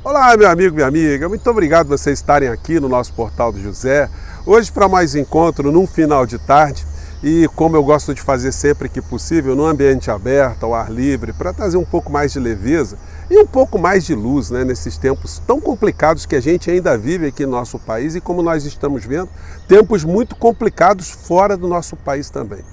Olá, meu amigo, minha amiga, muito obrigado por vocês estarem aqui no nosso Portal do José. Hoje para mais encontro num final de tarde e como eu gosto de fazer sempre que possível, num ambiente aberto, ao ar livre, para trazer um pouco mais de leveza e um pouco mais de luz, né, nesses tempos tão complicados que a gente ainda vive aqui no nosso país e como nós estamos vendo, tempos muito complicados fora do nosso país também.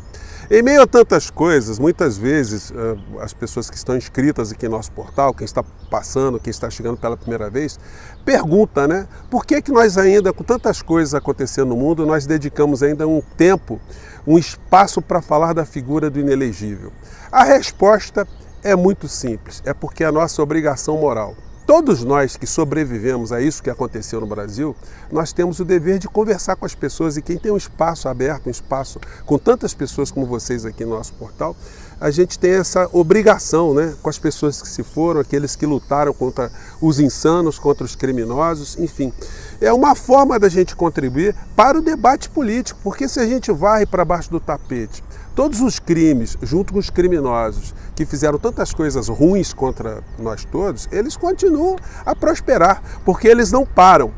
Em meio a tantas coisas, muitas vezes as pessoas que estão inscritas aqui no nosso portal, quem está passando, quem está chegando pela primeira vez, pergunta, né? Por que nós ainda, com tantas coisas acontecendo no mundo, nós dedicamos ainda um tempo, um espaço para falar da figura do inelegível? A resposta é muito simples, é porque é a nossa obrigação moral. Todos nós que sobrevivemos a isso que aconteceu no Brasil, nós temos o dever de conversar com as pessoas e quem tem um espaço aberto, um espaço com tantas pessoas como vocês aqui no nosso portal, a gente tem essa obrigação, né, com as pessoas que se foram, aqueles que lutaram contra os insanos, contra os criminosos, enfim. É uma forma da gente contribuir para o debate político, porque se a gente varre para baixo do tapete todos os crimes, junto com os criminosos, que fizeram tantas coisas ruins contra nós todos, eles continuam a prosperar, porque eles não param.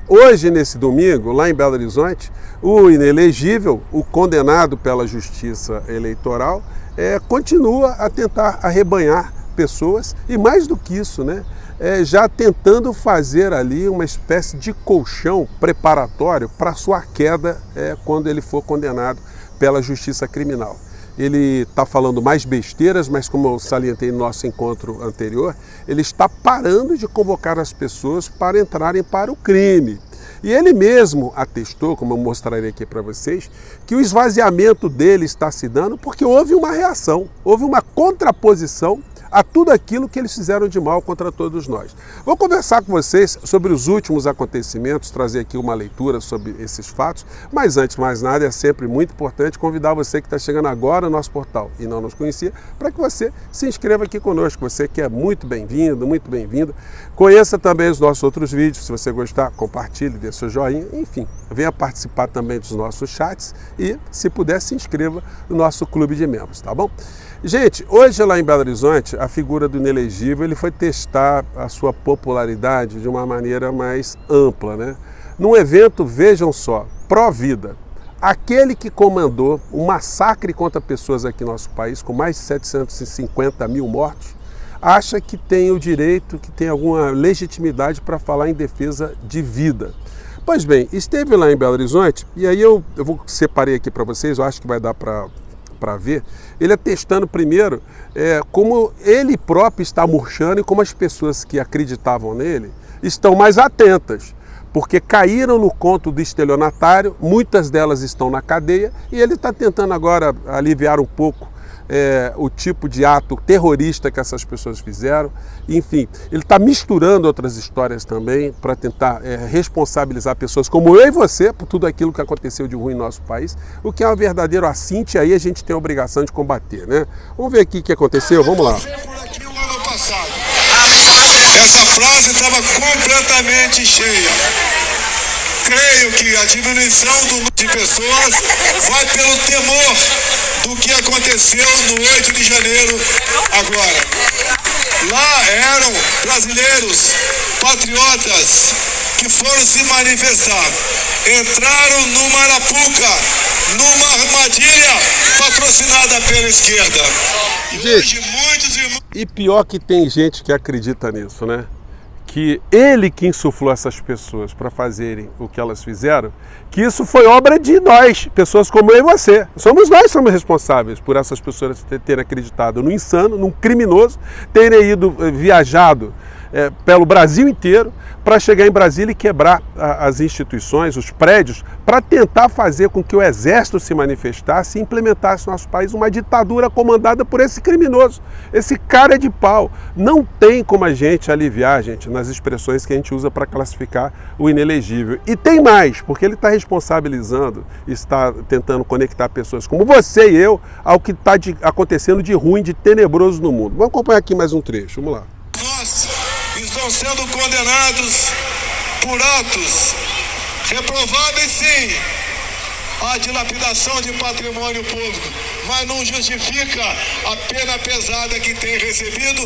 Hoje, nesse domingo, lá em Belo Horizonte, o inelegível, o condenado pela justiça eleitoral, continua a tentar arrebanhar pessoas e mais do que isso, né? Já tentando fazer ali uma espécie de colchão preparatório para sua queda quando ele for condenado pela justiça criminal. Ele está falando mais besteiras, mas como eu salientei no nosso encontro anterior, ele está parando de convocar as pessoas para entrarem para o crime. E ele mesmo atestou, como eu mostrarei aqui para vocês, que o esvaziamento dele está se dando porque houve uma reação, houve uma contraposição a tudo aquilo que eles fizeram de mal contra todos nós. Vou conversar com vocês sobre os últimos acontecimentos, trazer aqui uma leitura sobre esses fatos, mas antes de mais nada é sempre muito importante convidar você que está chegando agora no nosso portal e não nos conhecia, para que você se inscreva aqui conosco, você que é muito bem-vindo, muito bem-vinda. Conheça também os nossos outros vídeos, se você gostar, compartilhe, dê seu joinha, enfim, venha participar também dos nossos chats e, se puder, se inscreva no nosso clube de membros, tá bom? Gente, hoje lá em Belo Horizonte, a figura do inelegível, ele foi testar a sua popularidade de uma maneira mais ampla, né? Num evento, vejam só, pró-vida, aquele que comandou um massacre contra pessoas aqui no nosso país, com mais de 750 mil mortos, acha que tem o direito, que tem alguma legitimidade para falar em defesa de vida. Pois bem, esteve lá em Belo Horizonte, e aí eu separei aqui para vocês, eu acho que vai dar para ver, ele atestando primeiro como ele próprio está murchando e como as pessoas que acreditavam nele estão mais atentas, porque caíram no conto do estelionatário, muitas delas estão na cadeia e ele está tentando agora aliviar um pouco o tipo de ato terrorista que essas pessoas fizeram. Enfim, ele está misturando outras histórias também para tentar responsabilizar pessoas como eu e você por tudo aquilo que aconteceu de ruim no nosso país, o que é um verdadeiro assinte, aí a gente tem a obrigação de combater, né? Vamos ver aqui o que aconteceu, vamos lá. Essa frase estava completamente cheia. Creio que a diminuição do número de pessoas vai pelo temor do que aconteceu no 8 de janeiro agora. Lá eram brasileiros, patriotas, que foram se manifestar. Entraram numa arapuca, numa armadilha patrocinada pela esquerda. Gente, e pior que tem gente que acredita nisso, né? Que ele que insuflou essas pessoas para fazerem o que elas fizeram, que isso foi obra de nós, pessoas como eu e você. Nós somos responsáveis por essas pessoas terem acreditado no insano, num criminoso, terem viajado pelo Brasil inteiro para chegar em Brasília e quebrar as instituições, os prédios, para tentar fazer com que o exército se manifestasse e implementasse no nosso país uma ditadura comandada por esse criminoso, esse cara de pau. Não tem como a gente aliviar, gente, nas expressões que a gente usa para classificar o inelegível. E tem mais, porque ele está responsabilizando, está tentando conectar pessoas como você e eu ao que está acontecendo de ruim, de tenebroso no mundo. Vamos acompanhar aqui mais um trecho, vamos lá. Estão sendo condenados por atos reprováveis, sim, a dilapidação de patrimônio público, mas não justifica a pena pesada que tem recebido,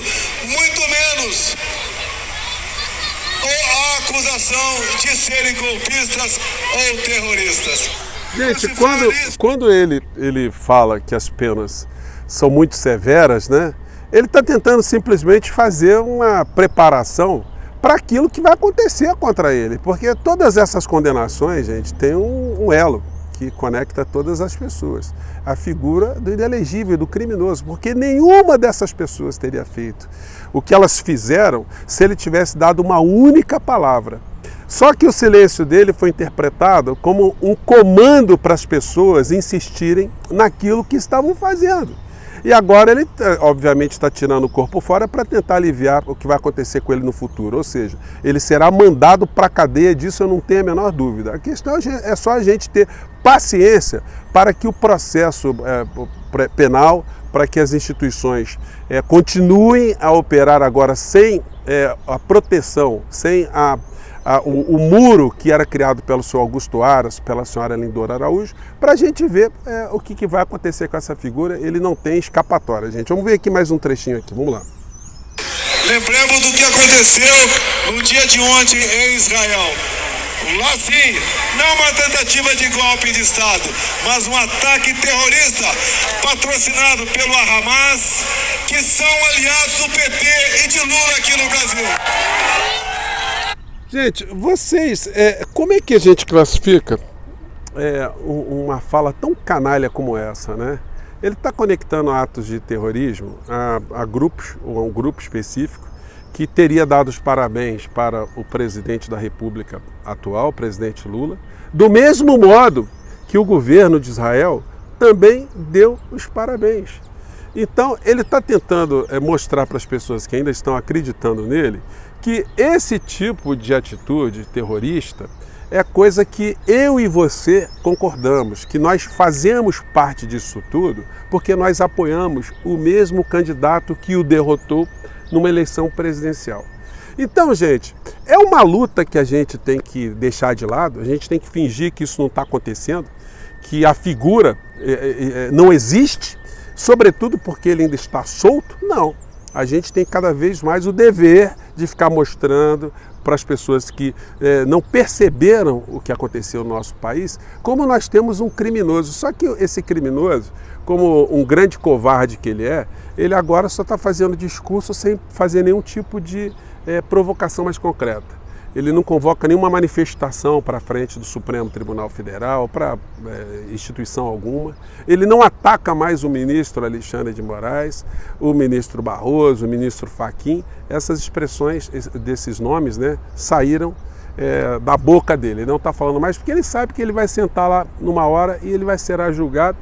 muito menos acusação de serem golpistas ou terroristas. Gente, quando ele fala que as penas são muito severas, né? Ele está tentando simplesmente fazer uma preparação para aquilo que vai acontecer contra ele, porque todas essas condenações, gente, tem um elo que conecta todas as pessoas. A figura do inelegível, do criminoso, porque nenhuma dessas pessoas teria feito o que elas fizeram se ele tivesse dado uma única palavra. Só que o silêncio dele foi interpretado como um comando para as pessoas insistirem naquilo que estavam fazendo. E agora ele, obviamente, está tirando o corpo fora para tentar aliviar o que vai acontecer com ele no futuro. Ou seja, ele será mandado para a cadeia, disso eu não tenho a menor dúvida. A questão é só a gente ter paciência para que o processo penal, para que as instituições continuem a operar agora sem a proteção, sem o muro que era criado pelo senhor Augusto Aras, pela senhora Lindora Araújo, para a gente ver o que vai acontecer com essa figura. Ele não tem escapatória, gente. Vamos ver aqui mais um trechinho aqui, vamos lá. Lembremos do que aconteceu no dia de ontem em Israel. Lá sim, não uma tentativa de golpe de Estado, mas um ataque terrorista patrocinado pelo Hamas, que são aliados do PT e de Lula aqui no Brasil. Gente, vocês, como é que a gente classifica uma fala tão canalha como essa, né? Ele está conectando atos de terrorismo a grupos, ou a um grupo específico, que teria dado os parabéns para o presidente da República atual, o presidente Lula, do mesmo modo que o governo de Israel também deu os parabéns. Então, ele está tentando mostrar para as pessoas que ainda estão acreditando nele que esse tipo de atitude terrorista é coisa que eu e você concordamos, que nós fazemos parte disso tudo porque nós apoiamos o mesmo candidato que o derrotou numa eleição presidencial. Então, gente, é uma luta que a gente tem que deixar de lado, a gente tem que fingir que isso não está acontecendo, que a figura não existe, sobretudo porque ele ainda está solto. Não, a gente tem cada vez mais o dever de ficar mostrando para as pessoas que não perceberam o que aconteceu no nosso país, como nós temos um criminoso. Só que esse criminoso, como um grande covarde que ele agora só está fazendo discurso sem fazer nenhum tipo de provocação mais concreta. Ele não convoca nenhuma manifestação para frente do Supremo Tribunal Federal, para instituição alguma. Ele não ataca mais o ministro Alexandre de Moraes, o ministro Barroso, o ministro Fachin. Essas expressões, desses nomes, né, saíram da boca dele. Ele não está falando mais porque ele sabe que ele vai sentar lá numa hora e ele vai ser julgado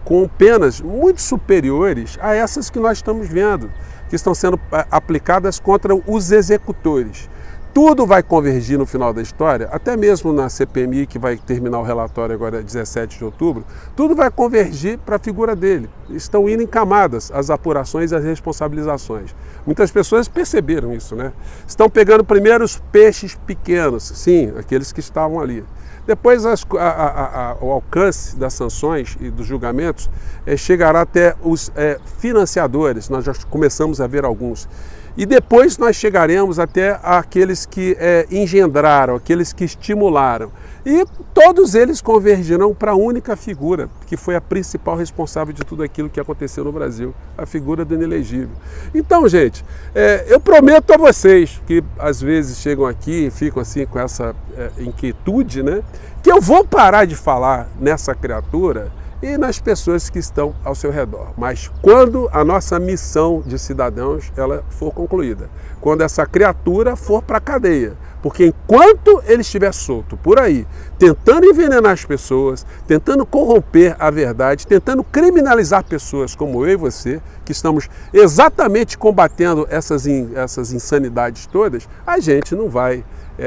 com penas muito superiores a essas que nós estamos vendo, que estão sendo aplicadas contra os executores. Tudo vai convergir no final da história, até mesmo na CPMI, que vai terminar o relatório agora 17 de outubro, tudo vai convergir para a figura dele. Estão indo em camadas as apurações e as responsabilizações. Muitas pessoas perceberam isso, né? Estão pegando primeiro os peixes pequenos, sim, aqueles que estavam ali. Depois o alcance das sanções e dos julgamentos chegará até os financiadores, nós já começamos a ver alguns. E depois nós chegaremos até aqueles que engendraram, aqueles que estimularam. E todos eles convergirão para a única figura, que foi a principal responsável de tudo aquilo que aconteceu no Brasil, a figura do inelegível. Então, gente, eu prometo a vocês, que às vezes chegam aqui e ficam assim com essa inquietude, né, que eu vou parar de falar nessa criatura e nas pessoas que estão ao seu redor. Mas quando a nossa missão de cidadãos ela for concluída, quando essa criatura for para a cadeia, porque enquanto ele estiver solto por aí, tentando envenenar as pessoas, tentando corromper a verdade, tentando criminalizar pessoas como eu e você, que estamos exatamente combatendo essas insanidades todas, a gente não vai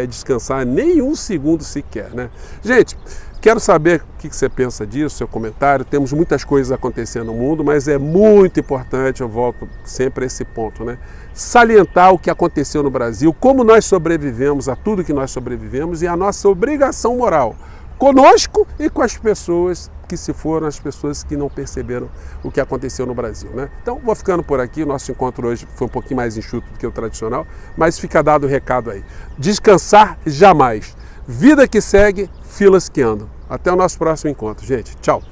descansar nem um segundo sequer, né? Gente, quero saber o que você pensa disso, seu comentário. Temos muitas coisas acontecendo no mundo, mas é muito importante, eu volto sempre a esse ponto, né? Salientar o que aconteceu no Brasil, como nós sobrevivemos a tudo que nós sobrevivemos e a nossa obrigação moral conosco e com as pessoas que se foram, as pessoas que não perceberam o que aconteceu no Brasil, né? Então, vou ficando por aqui. O nosso encontro hoje foi um pouquinho mais enxuto do que o tradicional, mas fica dado o recado aí. Descansar jamais. Vida que segue, filas que andam. Até o nosso próximo encontro, gente. Tchau.